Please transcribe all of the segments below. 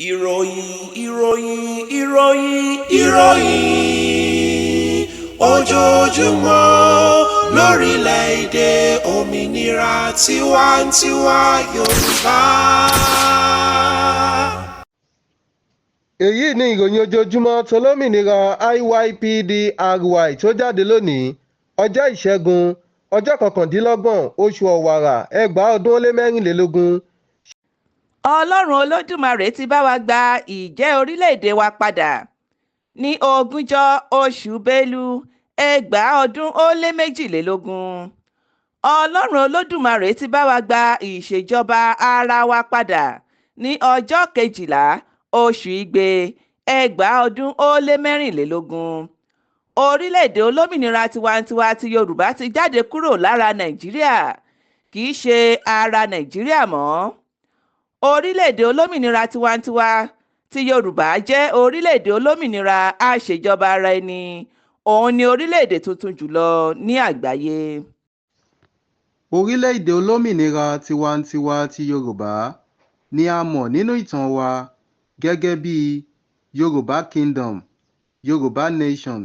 ìròyìn ojoojúmọ́ lórílẹ̀‐èdè òmìnira tiwantiwa Yorùbá. èyí ni ìròyìn ojoojúmọ́ tolómìnira IYPDRY tó jáde lónìí ọjọ́ ìṣẹ́gun ọjọ́ 29 oṣù ọ̀wàrà 2024. ọlọ́run olódùmarè ti bá wa gba ìjẹ́ orílẹ̀-èdè wa padà ní 20 oṣù bélú 2022. ọlọ́run olódùmarè ti bá wa gba ìṣèjọba ara wa padà ní ọjọ́ 12 oṣù igbe 2024. orílẹ̀-èdè olómìnira tiwantiwa ti Yorùbá ti jáde kúrò lára Nàìjíríà, kì í ṣe ara Nàìjíríà mọ́. orílẹ̀-èdè olómìnira tiwantiwa ti Yorùbá jẹ́ orílẹ̀-èdè olómìnira àṣejọba ara ẹni. òun ni orílẹ̀-èdè tuntun jùlọ ní àgbáyé. orílẹ̀-èdè olómìnira tiwantiwa ti Yorùbá ni a mọ̀ nínú ìtàn wa gẹ́gẹ́ bí Yorùbá Kingdom, Yorùbá Nation,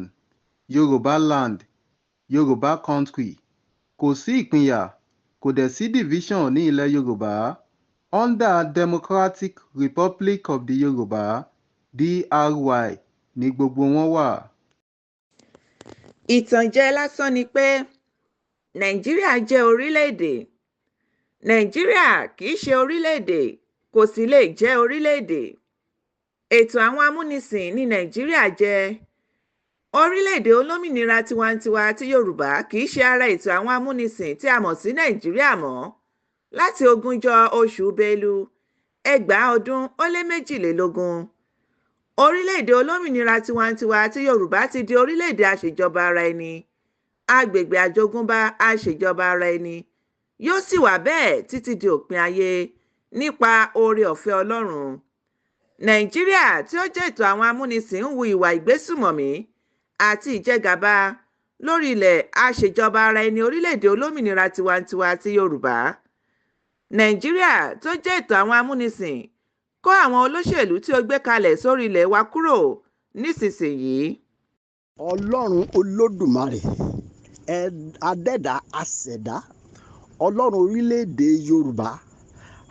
Yorùbá Land, Yorùbá Country. Kò sí ìpínyà, kò dẹ̀ sí division ní ilẹ̀ Yorùbá. Under Democratic Republic of the Yorùbá (DRY) ni gbogbo wọn wà. ìtànjẹ lásán ni pé Nàìjíríà jẹ́ orílẹ̀-èdè. Nàìjíríà kì í ṣe orílẹ̀-èdè, kò sì lè jẹ́ orílẹ̀-èdè. ètò àwọn amúnisìn ní Nàìjíríà jẹ́. orílẹ̀-èdè olómìnira tiwantiwa ti Yorùbá kì í ṣe ara ètò àwọn amúnisìn tí a mọ̀ sí Nàìjíríà mọ́ láti 20 oṣù bélú 2022. orílẹ̀-èdè olómìnira tiwantiwa ti Yorùbá ti di orílẹ̀-èdè àṣejọba ara ẹni, agbègbè àjogúnbá àṣejọba ara ẹni, yóò sì wà bẹ́ẹ̀ títí di òpin ayé nípa oore-ọ̀fẹ́ Ọlọ́run. Nàìjíríà tí ó jẹ́ ètò àwọn amúnisìn ń hu ìwà ìgbésùmọ̀mí àti ìjẹgàba lórí ilẹ̀ àṣejọba ara ẹni orílẹ̀-èdè olómìnira tiwantiwa ti Yorùbá. Nàìjíríà tó jẹ́ ètò àwọn amúnisìn kó àwọn olóṣèlú tí ó gbé kalẹ̀ sórí ilẹ̀ wa kúrò nísinsìnyí. Ọlọ́run Olódùmarè, adẹ́dá aṣẹ̀dá, Ọlọ́run orílẹ̀-èdè Yorùbá,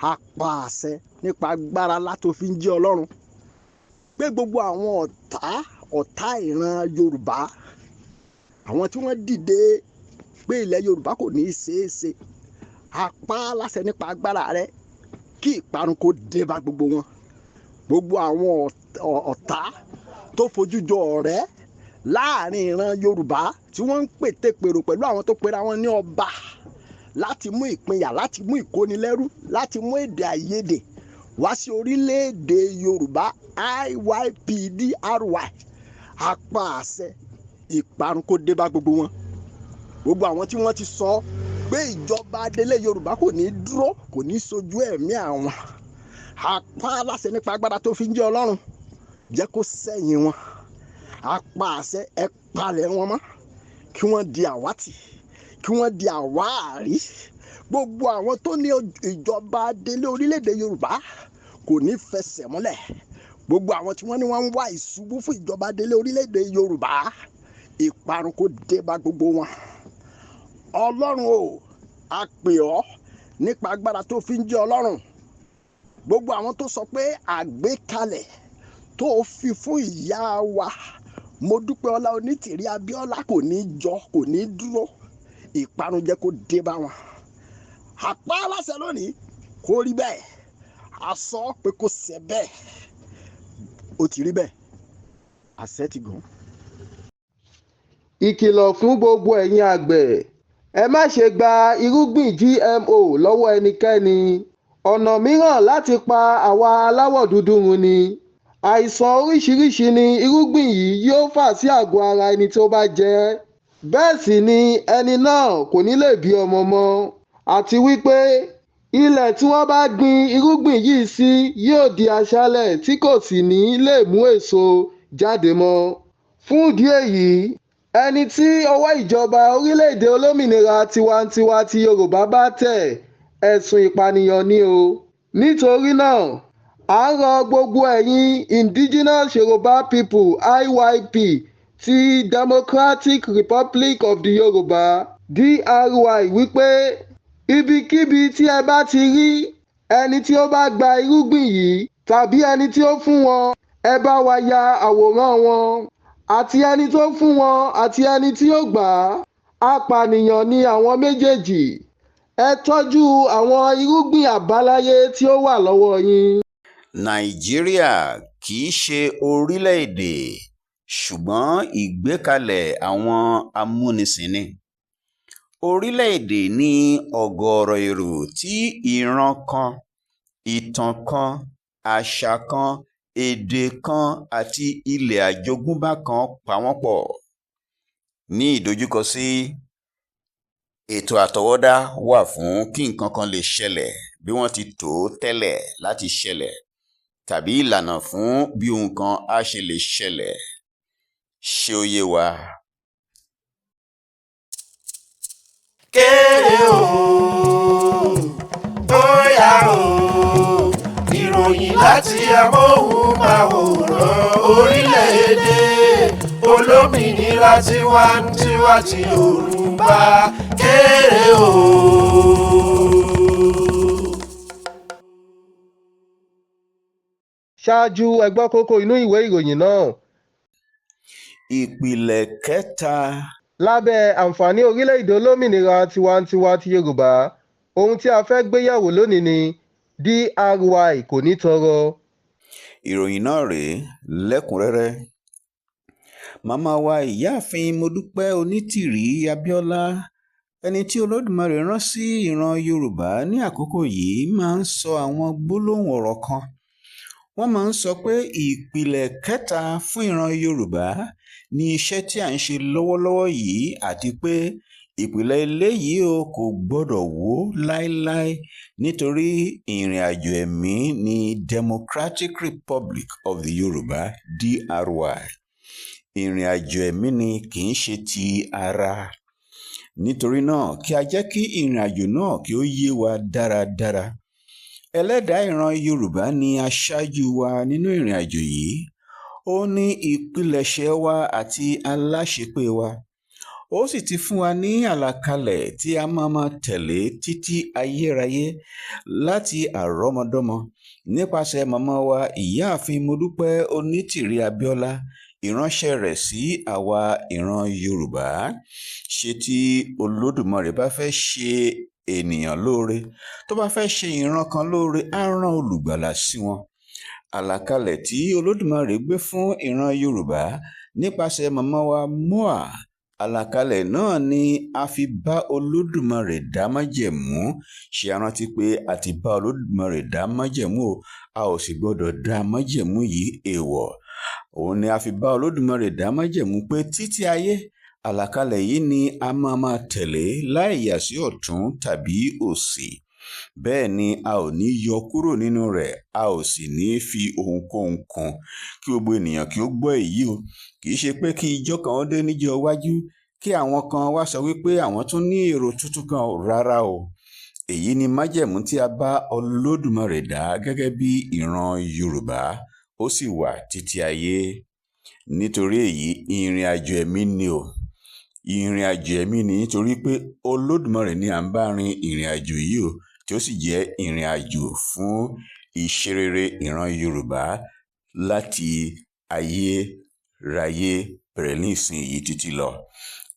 a pa àṣẹ nípa agbára látó fi ń jẹ́ Ọlọ́run pé gbogbo àwọn ọ̀tá ìran Yorùbá, àwọn tí wọ́n dìde pé ilẹ̀ Yorùbá kò ní í ṣeé ṣe, a pa á láṣẹ nípa agbára rẹ kí ìparun kó dé bá gbogbo wọn. gbogbo àwọn ọ̀tá tó fojú jọ ọ̀rẹ́ láàrin ìran Yorùbá tí wọ́n ń pètèpèrò pẹ̀lú àwọn tó pera wọn ní ọba láti mú ìpínyà, láti mú ìkónilẹ́rú, láti mú èdè àìyedè wá sí orílẹ̀-èdè Yorùbá IYPDRY, a pa àṣẹ ìparun kó dé bá gbogbo wọn. gbogbo àwọn tí wọ́n ti sọ pé ìjọba adélé Yorùbá kò ní dúró, kò ní sojú ẹ̀mí àwọn, a pa láṣẹ nípa agbára tó fi ń jẹ́ Ọlọ́run, jẹ́ kó sẹ́yìn wọn. a pa àṣẹ ẹ palẹ̀ wọn mọ́, kí wọ́n di àwátì, kí wọ́n di àwáàrí. gbogbo àwọn tó ní ìjọba adélé orílẹ̀-èdè Yorùbá kò ní fẹsẹ̀ múlẹ̀. gbogbo àwọn tí wọ́n ní wọ́n ń wá ìṣubú fún ìjọba adélé orílẹ̀-èdè Yorùbá, ìparun kó dé bá gbogbo wọn. Ọlọ́run o, a pè ọ́ nípa agbára tó fi ń jẹ́ Ọlọ́run. gbogbo àwọn tó sọ pé àgbékalẹ̀ tó fi fún ìyá wa mrsmudupeonitirimkoabiola kò ní jọ, kò ní dúró, ìparun jẹ́ kó dé bá wọn. a pa á láṣẹ lónìí kó rí bẹ́ẹ̀, a sọ pé kó ṣẹ bẹ́ẹ̀, ó ti rí bẹ́ẹ̀, àṣẹ ti gùn. ìkìlọ̀ fún gbogbo ẹ̀yin àgbẹ̀: ẹ má ṣe gba irúgbìn GMO lọ́wọ́ ẹnikẹ́ni. ọ̀nà mìíràn láti pa àwa aláwọ̀ dúdú run ni. àìsàn oríṣiríṣi ni irúgbìn yìí yóò fà sí àgọ́ ara ẹni tó bá jẹ ẹ́. bẹ́ẹ̀ sì ni ẹni náà kò ní lè bí ọmọ mọ́. àti wípé ilẹ̀ tí wọ́n bá gbin irúgbìn yìí sí yóò di aṣálẹ̀ tí kò sì ní lè mú èso jáde mọ́. fún ìdí èyí, ẹni tí ọwọ́ ìjọba orílẹ̀-èdè olómìnira tiwantiwa ti Yorùbá bá tẹ̀, ẹ̀sùn ìpànìyàn ni o. nítorí náà À ń rọ gbogbo ẹ̀yin indigenous Yoruba people IYP ti Democratic Republic of the Yorùbá DRY wípé ibikíbi tí ẹ bá ti rí ẹni tí ó bá gba irúgbìn yìí tàbí ẹni tí ó fún wọn, ẹ bá wa ya àwòrán wọn àti ẹni tó fún wọn àti ẹni tí ó gbà á. Apànìyàn ni àwọn méjèèjì. Ẹ tọ́jú àwọn irúgbìn àbáláyé tí ó wà lọ́wọ́ yín. Nàìjíríà kì í ṣe orílẹ̀-èdè, ṣùgbọ́n ìgbékalẹ̀ àwọn amúnisìn ni. Orílẹ̀-èdè ní ọ̀gọ̀ọ̀rọ̀ èrò tí ìran kan, ìtàn kan, àṣà kan, èdè kan àti ilẹ̀ àjogúnbá kan pa wọ́n pọ̀. Ní ìdojúkọ sí ètò àtọwọ́dá wà fún kí nǹkan kan lè ṣẹlẹ̀ bí wọ́n ti tò ó tẹ́lẹ̀ láti ṣẹlẹ̀, tàbí ìlànà fún bí ohun kan á ṣe lè ṣẹlẹ̀. Ṣé ó yé wa? Kéré o, bóyá o, ìròyìn láti amóhùnmáwòrán orílẹ̀-èdè olómìnira tiwantiwa ti Yorùbá. Kéré o. Ṣáájú ẹ gbọ́ kókó inú ìwé ìròyìn náà. Ìpìlẹ̀ kẹta. Lábẹ́ àǹfààní orílẹ̀-èdè olómìnira tiwantiwa ti Yorùbá, ohun tí a fẹ́ gbéyẹ̀wò lónìí ni DRY kò ní tọrọ. Ìròyìn náà rèé lẹ́kùnrẹ́rẹ́. Màmá wa ìyáàfin Mọ́dúpẹ́-Onítìrí-Abíọ́lá, ẹni tí Olódùmarè rán sí ìran Yorùbá ní àkókò yìí, máa ń sọ àwọn gbólóhùn ọ̀rọ̀ kan. Wọ́n máa ń sọ pé ìpìlẹ̀ kẹta fún ìran Yorùbá ni iṣẹ́ tí à ń ṣe lọ́wọ́lọ́wọ́ yìí, àti pé ìpìlẹ̀ eléyìí kò gbọ́dọ̀ wó láéláé nítorí ìrìn àjò ẹ̀mí ní Democratic Republic of the Yorùbá DRY. Ìrìn àjò ẹ̀mí ni, kì í ṣe ti ara. Nítorí náà, kí a jẹ́ kí ìrìn àjò náà kí ó yé wa dáradára. Ẹlẹ́dàá ìran Yorùbá ni aṣáájú wa nínú ìrìn àjò yìí. Ó ní ìpilẹ̀ṣẹ̀ wa àti aláṣepé wa. Ó sì ti fún wa ní àlàkalẹ̀ tí a máa tẹ̀lé títí ayérayé láti àrọ́mọdọ́mọ nípasẹ̀ màmá wa ìyáàfin Mọ́dúpẹ́-Onítìrí-Abíọ́lá, ìránṣẹ́ rẹ̀ sí àwa ìran Yorùbá. Ṣé tí Olódùmarè bá fẹ́ ṣe ènìyàn lóore, tó bá fẹ́ ṣe ìran kan lóore, á rán olùgbàlà sí wọn. Àlàkalẹ̀ tí Olódùmarè gbé fún ìran Yorùbá nípasẹ̀ màmá wa Moa, àlàkalẹ̀ náà ni a fi bá Olódùmarè dá májẹ̀mú. Ṣé a rántí pé a ti bá Olódùmarè dá májẹ̀mú o, a ò sì gbọ́dọ̀ dá májẹ̀mú yìí èèwọ̀. Òun ni a fi bá Olódùmarè dá májẹ̀mú pé títí ayé àlàkalẹ̀ yìí ni a máa tẹ̀lé láì yà sí ọ̀tún tàbí òsì. Bẹ́ẹ̀ ni a ò ní yọ kúrò nínú rẹ̀, a ò sì ní fi ohunkóhun kún. Kí gbogbo ènìyàn kí ó gbọ́ èyí o. Kì í ṣe pé kí ijọ́ kan ó dé níjọ́ iwájú kí àwọn kan wá sọ wípé àwọn tún ní èrò tuntun kan, rárá o. Èyí ni májẹ̀mú tí a bá Olódùmarè dá gẹ́gẹ́ bí ìran Yorùbá, ó sì wà títí ayé. Nítorí èyí, ìrìn àjò ẹ̀mí ni o. Ìrìn àjò ẹ̀mí ni nítorí pé Olódùmarè ni à ń bá rin ìrìn àjò yìí o, tí ó sì jẹ́ ìrìn àjò fún ìṣerere ìran Yorùbá láti ayérayé bẹ̀rẹ̀ ní ìsinyìí títí lọ.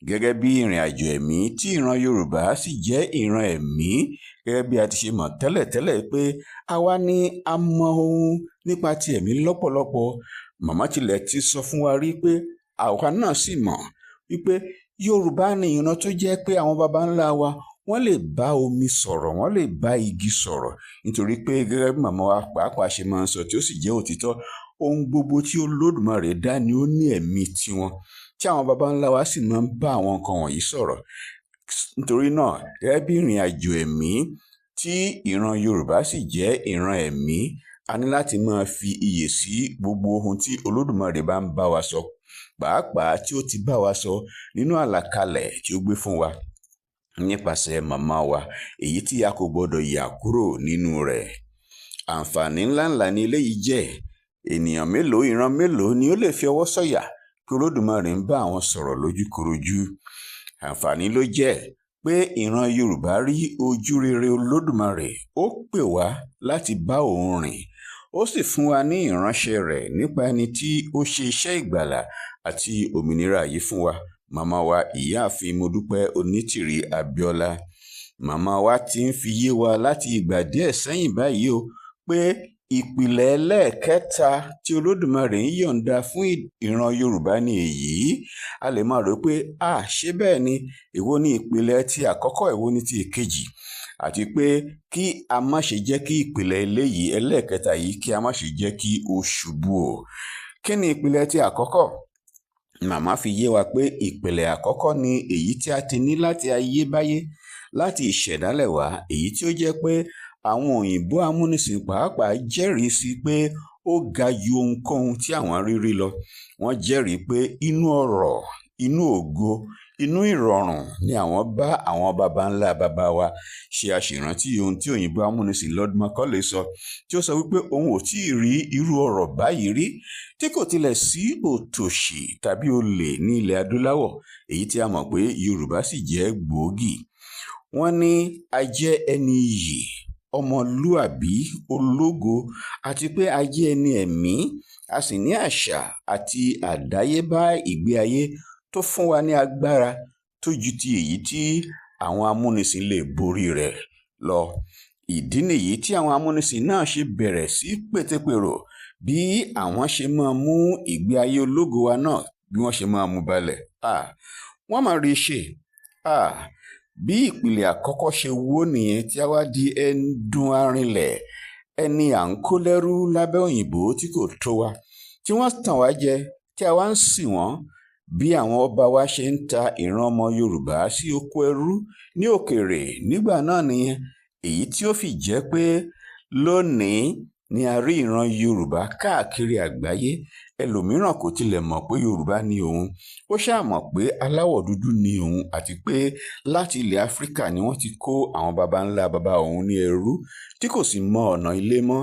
Gẹ́gẹ́ bí ìrìn àjò ẹ̀mí tí ìran Yorùbá sì jẹ́ ìran ẹ̀mí, gẹ́gẹ́ bí a ti ṣe mọ̀ tẹ́lẹ̀tẹ́lẹ̀ pé àwa ni a mọ ohun nípa ti ẹ̀mí lọ́pọ̀lọpọ̀. Màmá tilẹ̀ ti sọ fún wa rí pé àwa náà sì mọ̀ wípé Yorùbá ni ìran tó jẹ́ pé àwọn baba ńlá wa wọ́n lè bá omi sọ̀rọ̀, wọ́n lè bá igi sọ̀rọ̀, nítorí pé gẹ́gẹ́ bí màmá wa pàápàá ṣe máa ń sọ, tí ó sì jẹ́ òtítọ́, ohun gbogbo tí Olódùmarè dá ni ó ní ẹ̀mí tiwọn, tí àwọn baba ńlá wa sì máa ń bá àwọn nǹkan wọ̀nyí sọ̀rọ̀. Nítorí náà, gẹ́gẹ́ bí ìrìn àjò ẹ̀mí tí ìran Yorùbá sì jẹ́ ìran ẹ̀mí, a ní láti máa fi iyè sí gbogbo ohun tí Olódùmarè bá ń bá wa sọ, pàápàá tí ó ti bá wa sọ nínú àlàkalẹ̀ tí ó gbé fún wa nípasẹ̀ màmá wa, èyí tí a kò gbọdọ̀ yà kúrò nínú rẹ̀. àǹfààní ńláńlá ni eléyìí jẹ́. Ènìyàn mélòó, ìran mélòó ni ó lè fi ọwọ́ sọ̀yà pé Olódùmarè ń bá àwọn sọ̀rọ̀ lójúkorojú? Àǹfààní ló jẹ́ pé ìran Yorùbá rí ojú rere Olódùmarè, ó pè wá láti bá òun rìn, ó sì fún wa ní ìránṣẹ́ rẹ̀ nípa ẹni tí ó ṣe iṣẹ́ ìgbàlà àti òmìnira yìí fún wa, màmá wa ìyáàfin Mọ́dúpẹ́-Onítìrí-Abíọ́lá. Màmá wa ti ń fi yé wa láti ìgbà díẹ̀ sẹ́yìn báyìí o pé ìpìlẹ̀ ẹlẹ́ẹ̀kẹta tí Olódùmarè ń yọ̀ǹda fún ìran Yorùbá ni èyí. A lè máa rò pé ṣé bẹ́ẹ̀ ni, èwo ni ìpìlẹ̀ ti àkọ́kọ́, èwo ni ti èkejì, àti pé kí a má ṣe jẹ́ kí ìpìlẹ̀ eléyìí ẹlẹ́ẹ̀kẹta yìí kí a má ṣe jẹ́ kí ó ṣubú o. Kí ni ìpìlẹ̀ ti àkọ́kọ́? Màmá fi yé wa pé ìpìlẹ̀ àkọ́kọ́ ni èyí tí a ti ní láti ayébáyé, láti ìṣẹ̀dálẹ̀ wá, èyí tí ó jẹ́ pé àwọn òyìnbó amúnisìn pàápàá jẹ́rìí sí pé ó ga ju ohunkóhun tí àwọn rírí lọ. Wọ́n jẹ́rìí pé inú ọrọ̀, inú ògo, inú ìrọ̀rùn ni àwọn bá àwọn baba ńlá baba wa ṣe àṣìrántí ohun tí òyìnbó amúnisìn Lord Macaulay sọ, tí ó sọ wípé òun ò tí ì rí irú ọrọ̀ báyìí rí, tí kò tilẹ̀ sí òtòṣì tàbí olè ní ilẹ̀ adúláwọ̀, èyí tí a mọ̀ pé Yorùbá sì jẹ́ gbòógì. Wọ́n ní a jẹ́ ẹni iyì, ọmọlúàbí, ológo, àti pé a jẹ́ ẹni ẹ̀mí, a sì ní àṣà àti àdáyébá ìgbé ayé tó fún wa ní agbára tó ju ti èyí tí àwọn amúnisìn lè borí rẹ̀ lọ. Ìdí nìyí tí àwọn amúnisìn náà ṣe bẹ̀rẹ̀ sí pètepèrò bí àwọn ṣe máa mú ìgbé ayé ológo wa náà, bí wọ́n ṣe máa mú balẹ̀. Wọ́n máa rí ṣe. Bí ìpìlẹ̀ àkọ́kọ́ ṣe wó nìyẹn, tí a wá di ẹ̀dùn arinlẹ̀, ẹni à ń kó lẹ́rú lábẹ́ òyìnbó tí kò tó wa, tí wọ́n tàn wá jẹ, tí a wá ń sìn wọ́n. Bí àwọn ọba wa ṣe ń ta ìran ọmọ Yorùbá sí oko ẹrú ní òkèèrè nígbà náà nìyẹn, èyí tí ó fi jẹ́ pé lónìí ni a rí ìran Yorùbá káàkiri àgbáyé. Ẹlòmíràn kò tilẹ̀ mọ̀ pé Yorùbá ni òun, ó ṣáà mọ̀ pé aláwọ̀ dúdú ni òun, àti pé láti ilẹ̀ Áfíríkà ni wọ́n ti kó àwọn baba ńlá baba òun ní ẹrú, tí kò sì mọ ọ̀nà ilé mọ́.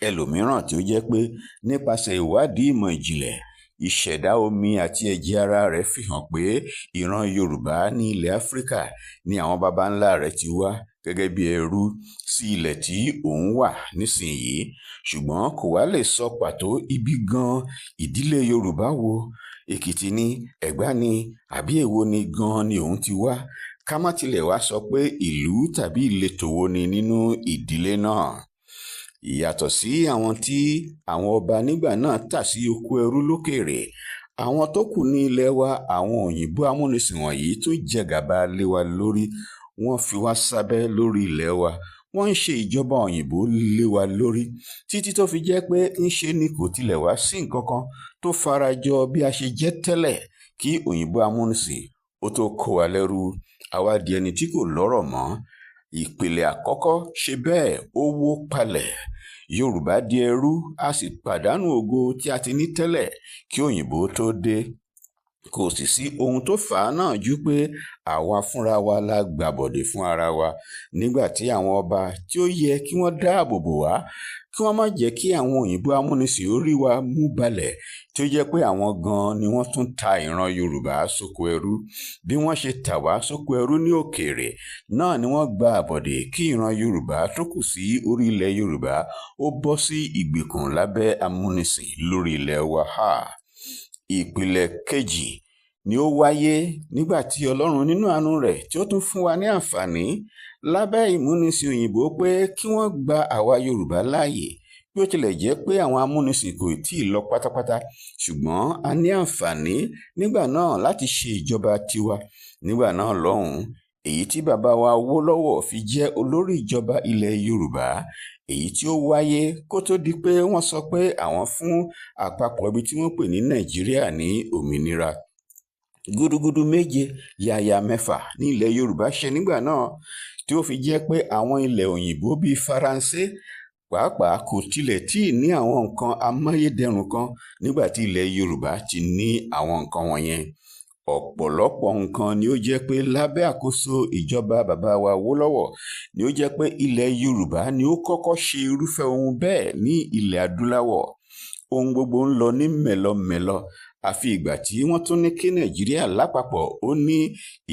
Ẹlòmíràn tí ó jẹ́ pé nípasẹ̀ ìwádìí ìmọ̀ ìjìnlẹ̀, ìṣẹ̀dá omi àti ẹ̀jẹ̀ ara rẹ̀ fi hàn pé ìran Yorùbá ní ilẹ̀ Áfíríkà ni àwọn baba ńlá rẹ̀ ti wá gẹ́gẹ́ bí ẹrú sí ilẹ̀ tí òun wà nísìnyí, ṣùgbọ́n kò wá lè sọ pàtó ibi gan ìdílé Yorùbá wo, Èkìtì ni, Ẹ̀gbá ni, àbí èwo ni gan ni òun ti wá, ká má tilẹ̀ wá sọ pé ìlú tàbí ìletò wo ni nínú ìdílé náà. Ìyàtọ̀ sí àwọn tí àwọn ọba nígbà náà tà sí oko ẹrú lókèèrè, àwọn tó kù ní ilẹ̀ wa, àwọn òyìnbó amúnisìn wọ̀nyí tún jẹ gàba lé wa lórí. Wọ́n fi wá sábẹ́ lórí ilẹ̀ wa, wọ́n ń ṣe ìjọba òyìnbó lé wa lórí, títí tó fi jẹ́ pé ńṣe ni kò tilẹ̀ wá sí nǹkan kan tó farajọ bí a ṣe jẹ́ tẹ́lẹ̀ kí òyìnbó amúnisìn ó tó kó wa lẹ́rú. Àwa di ẹni tí kò lọ́rọ̀ mọ́. Ìpìlẹ̀ àkọ́kọ́ ṣe bẹ́ẹ̀, ó wó palẹ̀. Yorùbá di ẹrú, a sì pàdánù ògo tí a ti ní tẹ́lẹ̀ kí òyìnbó tó dé. Kò sì sí ohun tó fà á náà ju pé àwa fúnra wa la gbàbọ̀dè fún ara wa, nígbà tí àwọn ọba tí ó yẹ kí wọ́n dáàbò bò wá, kí wọ́n má jẹ́ kí àwọn òyìnbó amúnisìn orí wa mú balẹ̀, tí ó jẹ́ pé àwọn gan ni wọ́n tún ta ìran Yorùbá sóko ẹrú. Bí wọ́n ṣe tà wá sóko ẹrú ní òkèèrè, náà ni wọ́n gba àbọ̀dè kí ìran Yorùbá tó kù sí orí ilẹ̀ Yorùbá ó bọ́ sí ìgbèkùn lábẹ́ amúnisìn lórí ilẹ̀ wa. Ìpìlẹ̀ kejì ni ó wáyé nígbà tí Ọlọ́run nínú àánú rẹ̀ tí ó tún fún wa ní àǹfààní lábẹ́ ìmúnisìn òyìnbó pé kí wọ́n gba àwa Yorùbá láàyè. Bí ó tilẹ̀ jẹ́ pé àwọn amúnisìn kò tí ì lọ pátápátá, ṣùgbọ́n a ní àǹfààní nígbà náà láti ṣe ìjọba tiwa. Nígbà náà lọ́hùn-ún, èyí tí bàbá wa Awólọ́wọ̀ fi jẹ́ olórí ìjọba ilẹ̀ Yorùbá, èyí tí ó wáyé kó tó di pé wọ́n sọ pé àwọn fún àpapọ̀ ibi tí wọ́n pè ní Nàìjíríà ní òmìnira. Gúdúgúdú méje yàyà mẹ́fà ní ilẹ̀ Yorùbá ṣe nígbà náà, tí ó fi jẹ́ pé àwọn ilẹ̀ òyìnbó bíi Faransé pàápàá kò tilẹ̀ tí ì ní àwọn nǹkan amáyédẹrùn kan nígbà tí ilẹ̀ Yorùbá ti ní àwọn nǹkan wọ̀nyẹn. ọ̀pọ̀lọpọ̀ nǹkan ni ó jẹ́ pé lábẹ́ àkóso ìjọba bàbá wa Awólọ́wọ̀ ni ó jẹ́ pé ilẹ̀ Yorùbá ni ó kọ́kọ́ ṣe irúfẹ́ ohun bẹ́ẹ̀ ní ilẹ̀ adúláwọ̀. Ohun gbogbo ń lọ ní mẹ̀lọmẹ̀lọ àfi ìgbà tí wọ́n tún ní kí Nàìjíríà lápapọ̀ ó ní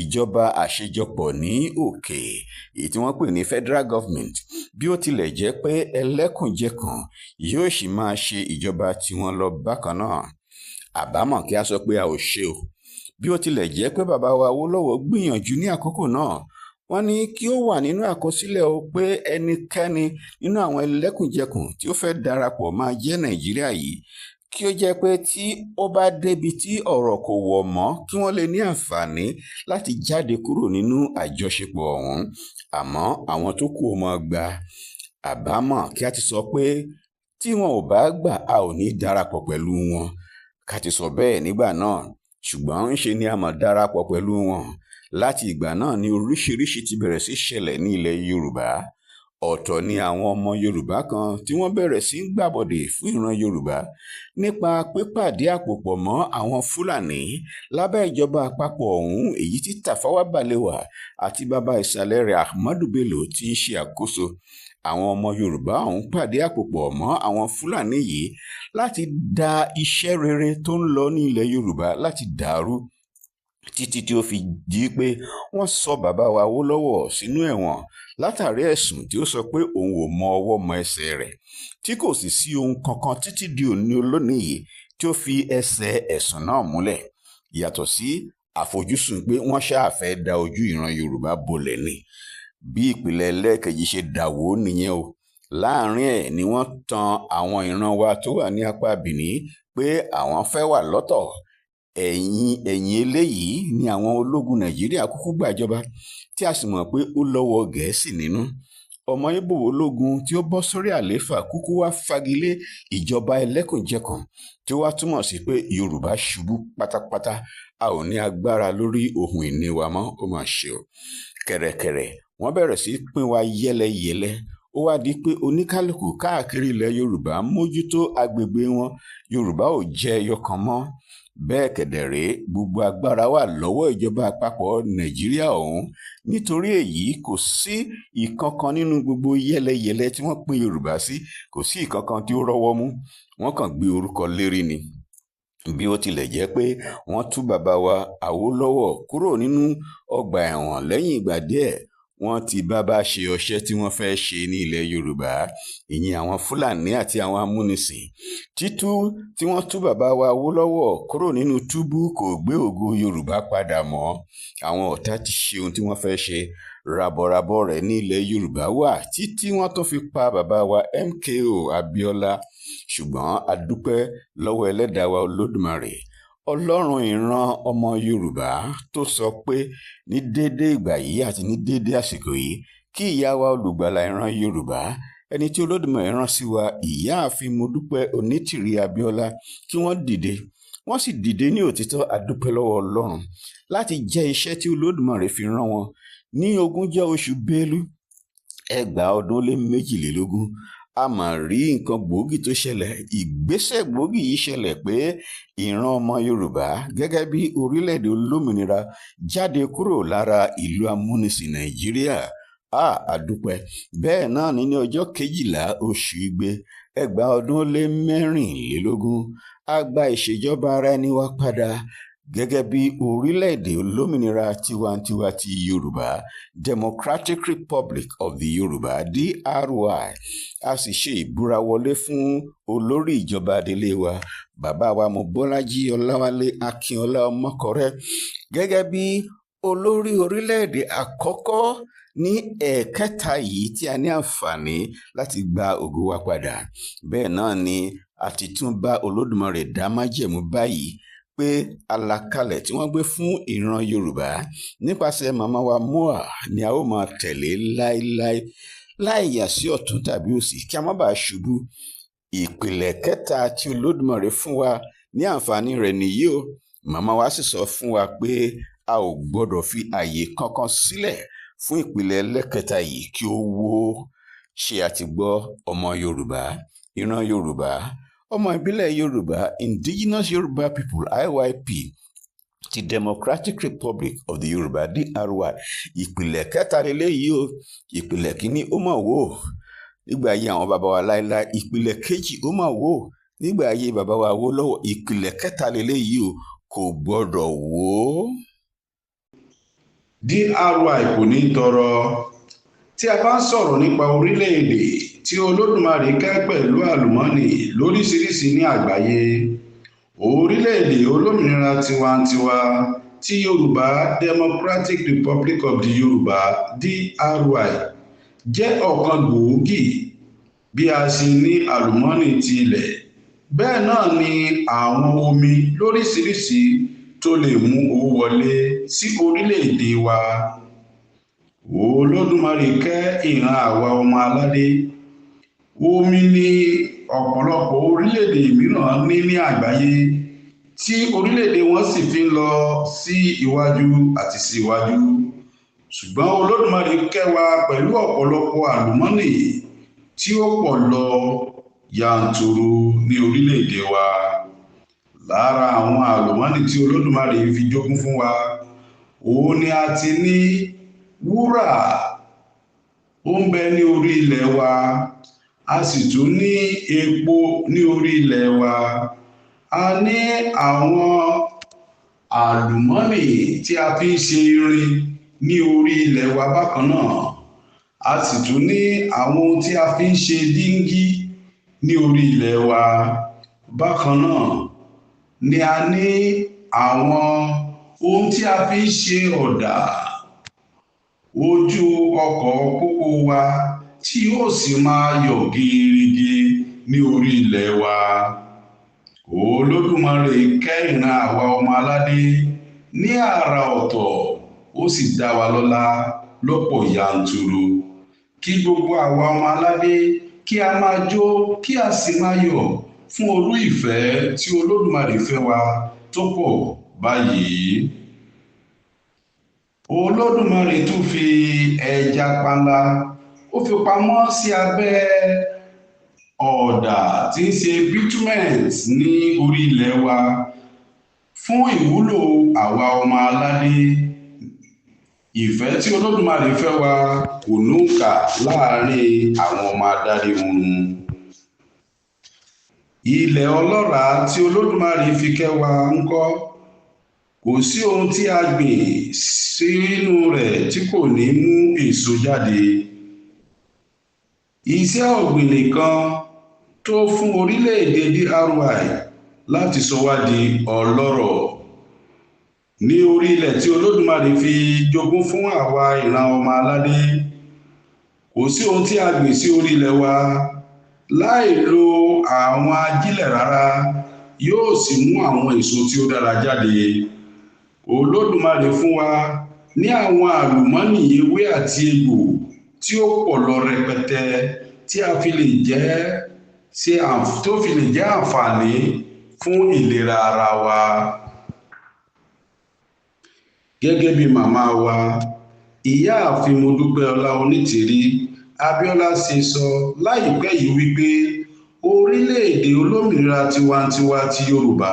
ìjọba àṣejọpọ̀ ní òkè, èyí tí wọ́n pè ní federal government, bí ó tilẹ̀ jẹ́ pé ẹlẹ́kùnjẹkùn yóò sì máa ṣe ìjọba tiwọn lọ bákan náà. Àbámọ̀ kí a sọ pé a ò ṣe o. Bí ó tilẹ̀ jẹ́ pé bàbá wa Awólọ́wọ̀ gbìyànjú ní àkókò náà, wọ́n ní kí ó wà nínú àkọsílẹ̀ o pé ẹnikẹ́ni nínú àwọn ẹlẹ́kùnjẹkùn tí ó fẹ́ darapọ̀ máa jẹ́ Nàìjíríà yìí, kí ó jẹ́ pé tí ó bá débi tí ọ̀rọ̀ kò wọ̀ mọ́ kí wọ́n lè ní àǹfààní láti jáde kúrò nínú àjọṣepọ̀ ọ̀hún, àmọ́ àwọn tó kù ó máa gba. Àbámọ̀ kí a ti sọ pé tí wọn ò bá gbà a ò ní darapọ̀ pẹ̀lú wọn, ká ti sọ bẹ́ẹ̀ nígbà náà, ṣùgbọ́n ńṣe ni a máa darapọ̀ pẹ̀lú wọn. Láti ìgbà náà ni oríṣiríṣi ti bẹ̀rẹ̀ sí ṣẹlẹ̀ ní ilẹ̀ Yorùbá. Ọ̀tọ̀ ni àwọn ọmọ Yorùbá kan tí wọ́n bẹ̀rẹ̀ sí gbàbọ̀dè fún ìran Yorùbá nípa pípàdé àpòpọ̀ mọ́ àwọn Fúlàní lábẹ́ ìjọba àpapọ̀ ọ̀hún, èyí tí Tafawa Balewa àti bàbá ìsàlẹ̀ rẹ̀ Ahmadu Bello ti ń ṣe àkóso. Àwọn ọmọ Yorùbá ọ̀hún pàdé àpòpọ̀ mọ́ àwọn Fúlàní yìí láti da iṣẹ́ rere tó ń lọ ní ilẹ̀ Yorùbá láti dàrú, títí tí ó fi di pé wọ́n sọ bàbá wa Awólọ́wọ̀ sínú ẹ̀wọ̀n látàrí ẹ̀sùn tí ó sọ pé òun ò mọ ọwọ́ mọ ẹsẹ̀ rẹ̀, tí kò sì sí ohun kankan títí di òní olónìí yìí tí ó fi ẹsẹ̀ ẹ̀sùn náà múlẹ̀, yàtọ̀ sí àfojúsùn pé wọ́n ṣáà fẹ́ da ojú ìran Yorùbá bolẹ̀ ni. Bí ìpìlẹ̀ ẹlẹ́ẹ̀kejì ṣe dàwó nìyẹn o. Láàárín ẹ̀ ni wọ́n tan àwọn ìran wa tó wà ní apá Bìní pé àwọn fẹ́ wà lọ́tọ̀. Ẹ̀yìn eléyìí ni àwọn ológun Nàìjíríà kúkú gbàjọba, tí a sì mọ̀ pé ó lọ́wọ́ Gẹ̀ẹ́sì nínú. Ọmọ Ìgbò ológun tí ó bọ́ sórí àlééfà kúkú wá fagilé ìjọba ẹlẹ́kùnjẹkùn, tí ó wá túmọ̀ sí pé Yorùbá ṣubú pátápátá, a ò ní agbára lórí ohun ìní wa mọ́, ó mà ṣe o. Kẹ̀rẹ̀kẹ̀rẹ̀ wọ́n bẹ̀rẹ̀ sí pín wa yẹ́lẹyẹ̀lẹ, ó wá di pé oníkálukú káàkiri ilẹ̀ Yorùbá mójútó agbègbè wọn, Yorùbá ò jẹ́ ẹyọ kan mọ́. Bẹ́ẹ̀ kẹ̀dẹ̀rẹ́ gbogbo agbára wà lọ́wọ́ ìjọba àpapọ̀ Nàìjíríà ọ̀hún. Nítorí èyí kò sí ìkankan nínú gbogbo yẹ́lẹyẹ̀lẹ tí wọ́n pín Yorùbá sí, kò sí ìkankan tí ó rọ́wọ́ mú, wọ́n kàn gbé orúkọ lérí ni. Bí ó tilẹ̀ jẹ́ pé wọ́n tú bàbá wa Awólọ́wọ̀ kúrò nínú ọgbà ẹ̀wọ̀n lẹ́yìn ìgbà díẹ̀, wọ́n ti bàbá ṣe ọṣẹ́ tí wọ́n fẹ́ ṣe ní ilẹ̀ Yorùbá, ìyẹn àwọn Fúlàní àti àwọn amúnisìn. Títú tí wọ́n tú bàbá wa Awólọ́wọ̀ kúrò nínú túbú kò gbé ògo Yorùbá padà mọ́. Àwọn ọ̀tá ti ṣe ohun tí wọ́n fẹ́ ṣe, rabọ̀rabọ̀ rẹ̀ ní ilẹ̀ Yorùbá wà títí wọ́n tó fi pa bàbá wa MKO Abiola. Ṣùgbọ́n a dúpẹ́ lọ́wọ́ Ẹlẹ́dàá wa Olódùmarè, Ọlọ́run ìran ọmọ Yorùbá, tó sọ pé ní déédéé ìgbà yìí àti ní déédéé àsìkò yìí kí ìyá wa olùgbàlà ìran Yorùbá, ẹni tí Olódùmarè rán sí wa, ìyáàfin Modupe-Onitirimkoabiola, kí wọ́n dìde. Wọ́n sì dìde ní òtítọ́. A dúpẹ́ lọ́wọ́ Ọlọ́run láti jẹ́ iṣẹ́ tí Olódùmarè fi rán wọn ní 20 oṣù Bélú 2022. A mà rí nǹkan gbòógì tó ṣẹlẹ̀. Ìgbésẹ̀ gbòógì yìí ṣẹlẹ̀ pé ìran ọmọ Yorùbá gẹ́gẹ́ bí orílẹ̀-èdè olómìnira jáde kúrò lára ìlú amúnisìn Nàìjíríà. A dúpẹ́. Bẹ́ẹ̀ náà ní ọjọ́ 12 oṣù Igbe 2024, a gba ìṣèjọba ara ẹni wa padà gẹ́gẹ́ bí orílẹ̀-èdè olómìnira tiwantiwa ti Yorùbá, Democratic Republic of the Yorùbá, DRY. A sì ṣe ìbúra wọlé fún olórí ìjobaadele wa, bàbá wa Mobọ́lájí Ọláwálé Akínọlá Ọmọkọrẹ́, gẹ́gẹ́ bí olórí orílẹ̀-èdè àkọ́kọ́ ní ẹ̀ẹ̀kẹta yìí tí a ní àǹfààní láti gba ògo wa padà. Bẹ́ẹ̀ náà ni a ti tún bá Olódùmarè dá májẹ̀mú báyìí pé àlàkalẹ̀ tí wọ́n gbé fún ìran Yorùbá nípasẹ̀ màmá wa Moa ni a ó máa tẹ̀lé láéláé, láì yà sí ọ̀tún tàbí òsì, kí a má bàa ṣubú. Ìpìlẹ̀ kẹta tí Olódùmarè fún wa ní àǹfààní rẹ̀ nìyí o. Màmá wa sì sọ fún wa pé a ò gbọ́dọ̀ fi àyè kankan sílẹ̀ fún ìpìlẹ̀ ẹlẹ́kẹta yìí kí ó wó. Ṣé a ti gbọ́ ọmọ Yorùbá, ìran Yorùbá, ọmọ ìbílẹ̀ Yorùbá, Indigenous Yoruba People, IYP, ti Democratic Republic of the Yoruba DRY. Ìpìlẹ̀ kẹta lélẹ́yìí o. Ìpìlẹ̀ kínní ó mà wò nígbà ayé àwọn bàbá wa láéláé. Ìpìlẹ̀ kejì ó mà wò nígbà ayé bàbá wa Awólọ́wọ̀. Ìpìlẹ̀ kẹta lélẹ́yìí o, kò gbọ́dọ̀ wò. DRY kò ní tọrọ. Tí a bá ń sọ̀rọ̀ nípa orílẹ̀-èdè tí Olódùmarè kẹ́ pẹ̀lú àlùmọ́nì lóríṣiríṣi ní àgbáyé, orílẹ̀-èdè olómìnira tiwantiwa ti Yorùbá Democratic Republic of the Yoruba DRY jẹ́ ọ̀kan gbòógì. Bí a ṣe ní àlùmọ́nì ti ilẹ̀, bẹ́ẹ̀ náà ni àwọn omi lóríṣiríṣi tó lè mú owó wọlé sí orílẹ̀-èdè wa. Olódùmarè kẹ́ ìran àwa ọmọ aládé. Omi ni ọ̀pọ̀lọpọ̀ orílẹ̀-èdè mìíràn ní àgbáyé tí orílẹ̀-èdè wọn sì fi ń lọ sí iwájú àti sí iwájú. Ṣùgbọ́n Olódùmarè kẹ́ wa pẹ̀lú ọ̀pọ̀lọpọ̀ àlùmọ́nì tí ó pọ̀ lọ yanturu ní orílẹ̀-èdè wa. Lára àwọn àlùmọ́nì tí Olódùmarè fi jogún fún wa, òun ni a ti ní wúrà, ó ń bẹ ní orí ilẹ̀ wa. A sì tún ní epo ní orí ilẹ̀ wa. A ní àwọn àlùmọ́nì tí a fi ń ṣe irin ní orí ilẹ̀ wa bákan náà. A sì tún ní àwọn ohun tí a fi ń ṣe díngí ní orí ilẹ̀ wa. Bákan náà ni a ní àwọn ohun tí a fi ń ṣe ọ̀dà ojú ọkọ̀ pópó wa tí yóò sì máa yọ̀ gerege ní orí ilẹ̀ wa. Olódùmarè kẹ́ ìran àwa ọmọ aládé ní àrà ọ̀tọ̀, ó sì dá wa lọ́lá lọ́pọ̀ yanturu. Kí gbogbo àwa ọmọ aládé kí a máa jó, kí a sì máa yọ̀ fún orú ìfẹ́ tí Olódùmarè fẹ́ wa tó pọ̀ báyìí. Olódùmarè tún fi ẹja panla, ó fi pamọ́ sí abẹ́ ọ̀dà tí ń ṣe bitumen ní orí ilẹ̀ wa fún ìwúlò àwa ọmọ aládé. Ìfẹ́ tí Olódùmarè fẹ́ wa kò lóǹkà láàárín àwọn ọmọ adarí oorun. Ilẹ̀ ọlọ́ràá tí Olódùmarè fi kẹ́ wa ńkọ́? Kò sí ohun tí a gbìn sínú rẹ̀ tí kò ní mú èso jáde. Iṣẹ́ ọ̀gbìn nìkan tó fún orílẹ̀-èdè DRY láti sọ wá di ọlọ́rọ̀. Ní orí ilẹ̀ tí Olódùmarè fi jogún fún àwa ìran ọmọ aládé, kò sí ohun tí a gbìn sí orí ilẹ̀ wa láì lo àwọn ajílẹ̀ rárá, yóò sì mú àwọn èso tí ó dára jáde. Olódùmarè fún wa ní àwọn àlùmọ́nì ewé àti egbò tí ó pọ̀ lọ rẹpẹtẹ tí a fi lè jẹ́ àǹfààní fún ìlera ara wa. Gẹ́gẹ́ bí màmá wa, Ìyáàfin Modupeonitirimkoabiola ṣe sọ láìpẹ́ yìí wípé orílẹ̀-èdè olómìnira tiwantiwa ti Yorùbá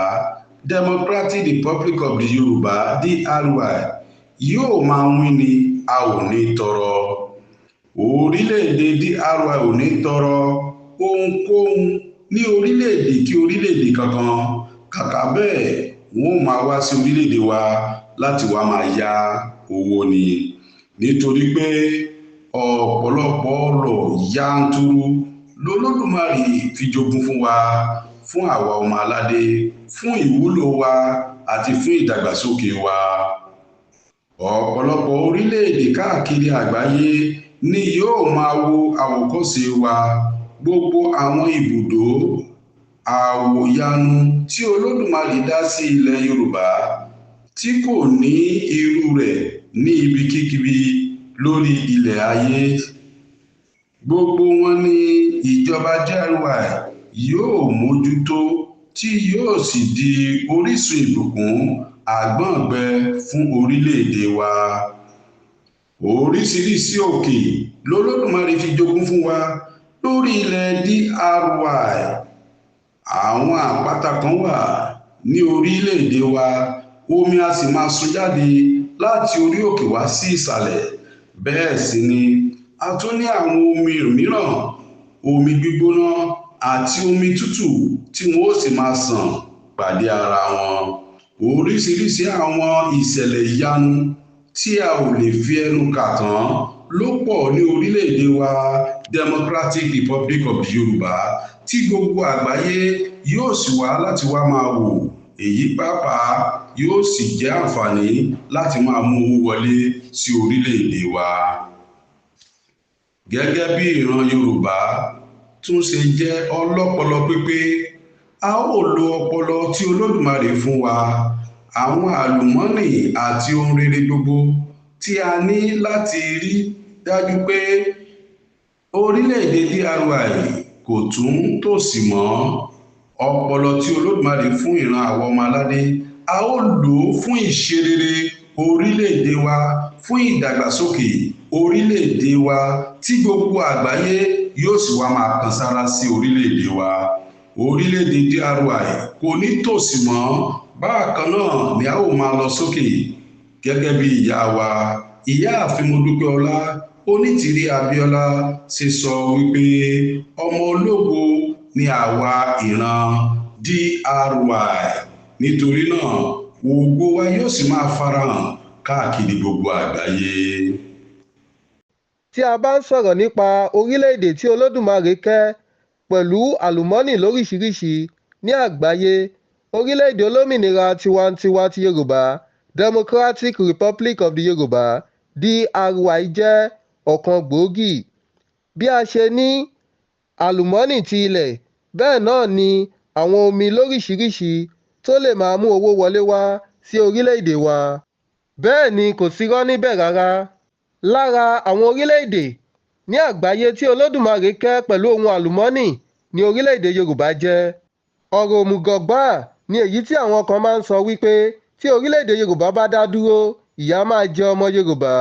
Democratic Republic of the Yoruba DRY yóò máa wín ni, a ò ní tọrọ. Orílẹ̀-èdè DRY ò ní tọrọ ohunkóhun ní orílẹ̀-èdè kí orílẹ̀-èdè kankan. Kàkà bẹ́ẹ̀, wọ́n máa wá sí orílẹ̀-èdè wa láti wá máa yá owó ni. Nítorí pé ọ̀pọ̀lọpọ̀ ọrọ̀ yanturu lolódùmarè fi jogún fún wa, fún àwa ọmọ aládé, fún ìwúlò wa àti fún ìdàgbàsókè wa. Ọ̀pọ̀lọpọ̀ orílẹ̀-èdè káàkiri àgbáyé ni yóò máa wo àwòkọ́ṣe wa. Gbogbo àwọn ibùdó àwòyanu tí Olódùmarè dá sí ilẹ̀ Yorùbá tí kò ní irú rẹ̀ ní ibikíbi lórí ilẹ̀ ayé, gbogbo wọn ni ìjọba DRY yóò mójútó tí yóò sì di orísun ìbùkún àgbọ̀ngbẹ fún orílẹ̀-èdè wa. Oríṣiríṣi òkè lolódùmarè fi jogún fún wa lórí ilẹ̀ DRY. Àwọn àpáta kan wà ní orílẹ̀-èdè wa omi a sì máa sun jáde láti orí òkè wá sí ìsàlẹ̀. Bẹ́ẹ̀ sì ni a tún ní àwọn omi mìíràn, omi gbígbóná àti omi tútù tí wọn ó sì máa ṣàn pàdé ara wọn. Oríṣiríṣi àwọn ìṣẹ̀lẹ̀ ìyanu tí a ò lè fi ẹnu kà tán ló pọ̀ ní orílẹ̀-èdè wa Democratic Republic of the Yorùbá tí gbogbo àgbáyé yóò sì wá láti wá máa wò. Èyí pàápàá yóò sì jẹ́ àǹfààní láti máa mú owó wọlé sí orílẹ̀-èdè wa. Gẹ́gẹ́ bí ìran Yorùbá tún ṣe jẹ́ ọlọ́pọlọ pípé, a ó lo ọpọlọ tí Olódùmarè fún wa, àwọn àlùmọ́nì àti ohun rere gbogbo tí a ní láti rí dájú pé orílẹ̀-èdè DRY kò tún tòṣì mọ́. Ọpọlọ tí Olódùmarè fún ìran àwọn ọmọ aládé, a ó lò ó fún ìṣerere orílẹ̀-èdè wa, fún ìdàgbàsókè orílẹ̀-èdè wa tí gbogbo àgbáyé yóò sì wá máa kan sára sí orílẹ̀-èdè wa. Orílẹ̀-èdè DRY kò ní tòṣì mọ́, bákan náà ni a ó máa lọ sókè. Gẹ́gẹ́ bí ìyá wa, Ìyáàfin Modúpẹ́ọlá Onítìrí-Abíọ́lá ṣe sọ wípé ọmọ ológo ni àwa ìran DRY. Nítorí náà, ògo wa yóò sì máa farahàn káàkiri gbogbo àgbáyé. Tí a bá ń sọ̀rọ̀ nípa orílẹ̀-èdè tí Olódùmarè kẹ́ pẹ̀lú àlùmọ́nì lóríṣiríṣi ní àgbáyé, orílẹ̀-èdè olómìnira tiwantiwa ti Yorùbá Democratic Republic of the Yorùbá DRY jẹ́ ọ̀kan gbòógì. Bí a ṣe ní àlùmọ́nì ti ilẹ̀, bẹ́ẹ̀ náà ni àwọn omi lóríṣiríṣi tó lè máa mú owó wọlé wá sí orílẹ̀-èdè wa. Bẹ́ẹ̀ ni kò sírọ́ níbẹ̀ rárá. Lára àwọn orílẹ̀-èdè ní àgbáyé tí Olódùmarè kẹ́ pẹ̀lú ohun àlùmọ́nì ni orílẹ̀-èdè Yorùbá jẹ́. Ọ̀rọ̀ òmùgọ̀ gbáà ni èyí tí àwọn kan máa ń sọ wípé tí orílẹ̀-èdè Yorùbá bá dá dúró, ìyà máa jẹ ọmọ Yorùbá.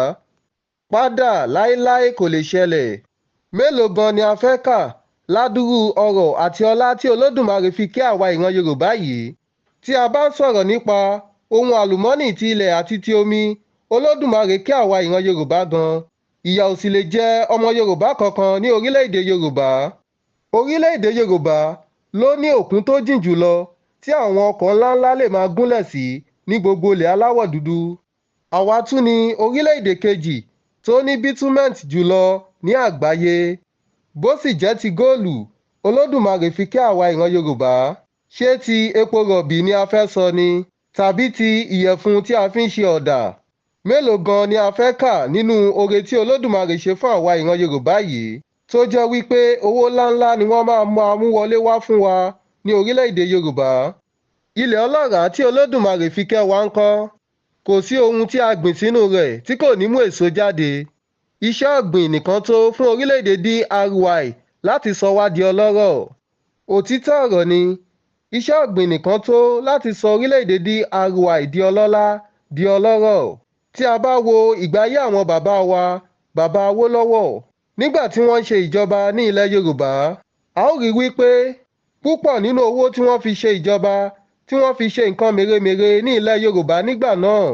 Padà láéláé kò lè ṣẹlẹ̀. Mélòó gan ni a fẹ́ kà ládùúrú ọrọ̀ àti ọlá tí Olódùmarè fi kẹ́ àwa ìran Yorùbá yìí? Tí a bá ń sọ̀rọ̀ nípa ohun àlùmọ́nì ti ilẹ̀ àti ti omi, Olódùmarè kẹ́ àwa ìran Yorùbá gan. Ìyà ò sì lè jẹ ọmọ Yorùbá kankan ní orílẹ̀-èdè Yorùbá. Orílẹ̀-èdè Yorùbá ló ní òkun tó jìn jùlọ tí àwọn ọkọ̀ ńláńlá lè máa gúnlẹ̀ sí ní gbogbo ilẹ̀ aláwọ̀ dúdú. Àwa tún ni orílẹ̀-èdè kejì tó ní bítúmẹ̀ǹtì jùlọ ní àgbáyé. Bó sì jẹ́ ti góòlù, Olódùmarè fi kẹ́ àwa ìran Yorùbá. Ṣé ti epo rọ̀bì ni a fẹ́ sọ ni? Tàbí ti ìyẹ̀fun tí a fi ń ṣe ọ̀dà? Mélòó gan ni a fẹ́ kà nínú oore tí Olódùmarè ṣe fún àwa ìran Yorùbá yìí, tó jẹ́ wípé owó ńláńlá ni wọ́n máa mú wọlé wá fún wa ní orílẹ̀-èdè Yorùbá. Ilẹ̀ ọlọ́ràá tí Olódùmarè fi kẹ́ wa ńkọ́? Kò sí ohun tí a gbìn sínú rẹ̀ tí kò ní mú èso jáde. Iṣẹ́ ọ̀gbìn nìkan tó fún orílẹ̀-èdè DRY láti sọ wá di ọlọ́rọ̀. Òtítọ́ ọ̀rọ̀ ni, iṣẹ́ ọ̀gbìn nìkan tó láti sọ orílẹ̀-èdè DRY di ọlọ́lá, di ọlọ́rọ̀. Tí a bá wo ìgbé ayé àwọn bàbá wa, bàbá Awólọ́wọ̀, nígbà tí wọ́n ń ṣe ìjọba ní ilẹ̀ Yorùbá, a ó rí wípé púpọ̀ nínú owó tí wọ́n fi ṣe ìjọba, tí wọ́n fi ṣe nǹkan mèremère ní ilẹ̀ Yorùbá nígbà náà,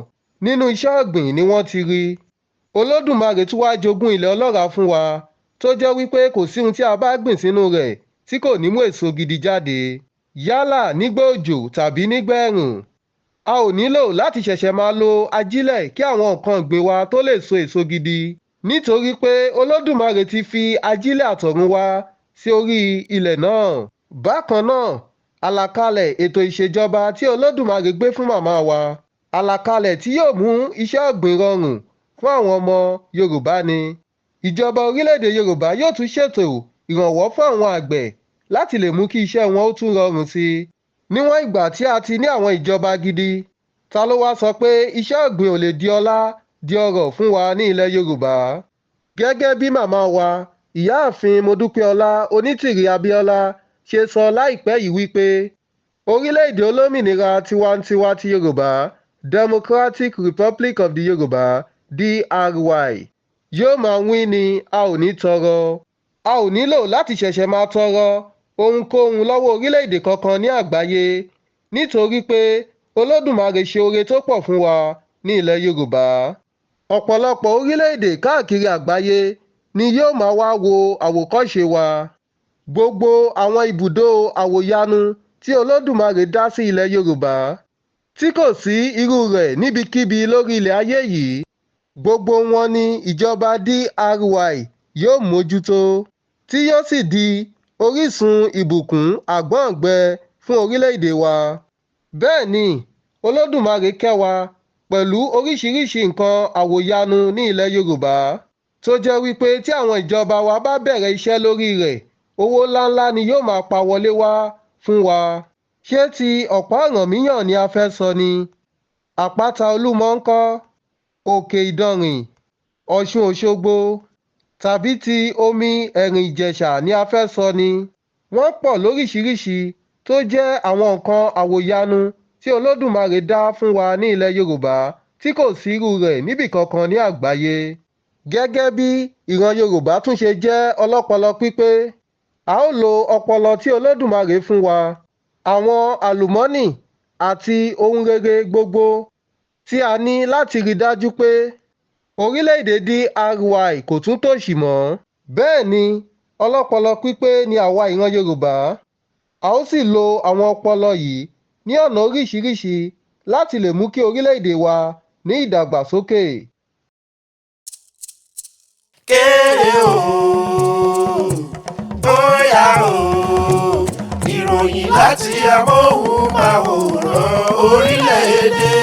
nínú iṣẹ́ ọ̀gbìn ni wọ́n ti rí. Olódùmarè tún wá jogún ilẹ̀ ọlọ́ràá fún wa, tó jẹ́ wípé kò sí ohun tí a bá gbìn sínú rẹ̀ tí kò ní mú èso gidi jáde, yálà nígbà òjò tàbí nígbà ẹ̀rùn. A ò nílò láti ṣẹ̀ṣẹ̀ máa lo ajílẹ̀ kí àwọn nǹkan ọ̀gbìn wa tó lè so èso gidi, nítorí pé Olódùmarè ti fi ajílẹ̀ àtọ̀run wá sí orí ilẹ̀ náà. Bákan náà, àlàkalẹ̀ ètò ìṣèjọba tí Olódùmarè gbé fún màmá wa, àlàkalẹ̀ tí yóò mú iṣẹ́ ọ̀gbìn rọrùn fún àwọn ọmọ Yorùbá ni. Ìjọba orílẹ̀-èdè Yorùbá yóò tún ṣètò ìrànwọ́ fún àwọn àgbẹ̀ láti lè mú kí iṣẹ́ wọn ó tún rọrùn sí i. Níwọ̀n ìgbà tí a ti ní àwọn ìjọba gidi, ta ló wá sọ pé iṣẹ́ ọ̀gbìn ò lè di ọlá, di ọrọ̀ fún wa ní ilẹ̀ Yorùbá? Gẹ́gẹ́ bí màmá wa, Ìyáàfin Modúpẹ́ọlá Onítìrí-Abíọ́lá ṣe sọ láìpẹ́ yìí wípé orílẹ̀-èdè olómìnira tiwantiwa ti Yorùbá Democratic Republic of the Yorùbá DRY yóò máa wín ni, a ò ní tọrọ. A ò nílò láti ṣẹ̀ṣẹ̀ máa tọrọ ohunkóhun lọ́wọ́ orílẹ̀-èdè kankan ní àgbáyé, nítorí pé Olódùmarè ṣe oore tó pọ̀ fún wa ní ilẹ̀ Yorùbá. Ọ̀pọ̀lọpọ̀ orílẹ̀-èdè káàkiri àgbáyé ni yóò máa wá wo àwòkọ́ṣe wa. Gbogbo àwọn ibùdó àwòyanu tí Olódùmarè dá sí ilẹ̀ Yorùbá tí kò sí irú rẹ̀ níbikíbi lórí ilẹ̀ ayé yìí, gbogbo wọn ni ìjọba DRY yóò mójútó, tí yóò sì di orísun ìbùkún àgbọ̀ngbẹ fún orílẹ̀-èdè wa. Bẹ́ẹ̀ ni, Olódùmarè kẹ́ wa pẹ̀lú oríṣiríṣi nǹkan àwòyanu ní ilẹ̀ Yorùbá tó jẹ́ wípé tí àwọn ìjọba wa bá bẹ̀rẹ̀ iṣẹ́ lórí rẹ̀, owó ńláńlá ni yóò máa pa wọlé wá fún wa. Ṣé ti ọ̀pá ọ̀rànmíyàn ni a fẹ́ sọ ni? Àpáta Olúmọ ńkọ́? Òkè Ìdànrè, Ọ̀ṣun Òṣogbo, tàbí ti omi ẹ̀rìn Ìjẹ̀ṣà ni a fẹ́ sọ ni? Wọ́n pọ̀ lóríṣiríṣi tó jẹ́ àwọn nǹkan àwòyanu tí Olódùmarè dá fún wa ní ilẹ̀ Yorùbá tí kò sí irú rẹ̀ níbì kankan ní àgbáyé. Gẹ́gẹ́ bí ìran Yorùbá tún ṣe jẹ́ ọlọ́pọlọ pípé, a ó lo ọpọlọ tí Olódùmarè fún wa, àwọn àlùmọ́nì àti ohun rere gbogbo tí a ní láti rí dájú pé orílẹ̀-èdè DRY kò tún tòṣì mọ́. Bẹ́ẹ̀ ni, ọlọ́pọlọ pípé ni àwa ìran Yorùbá. A ó sì lo àwọn ọpọlọ yìí ní ọ̀nà oríṣiríṣi láti lè mú kí orílẹ̀-èdè wa ní ìdàgbàsókè. Kéré o, bóyá o, ìròyìn láti amóhùnmáwòrán orílẹ̀-èdè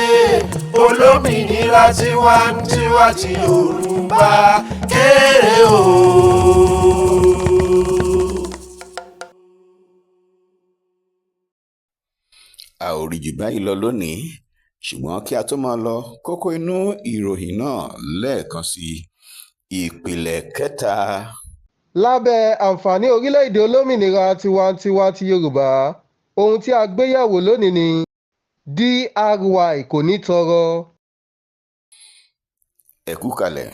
olómìnira tiwantiwa ti Yorùbá. Kéré o. A ò rí jù báyìí lọ lónìí, ṣùgbọ́n kí a tó máa lọ, kókó inú ìròyìn náà lẹ́ẹ̀kan sí ìpìlẹ̀ kẹta. Lábẹ́ àǹfààní orílẹ̀-èdè olómìnira tiwantiwa ti Yorùbá, ohun tí a gbé yẹ̀wò lónìí ni DRY kò ní tọrọ. Ẹ kú kalẹ̀.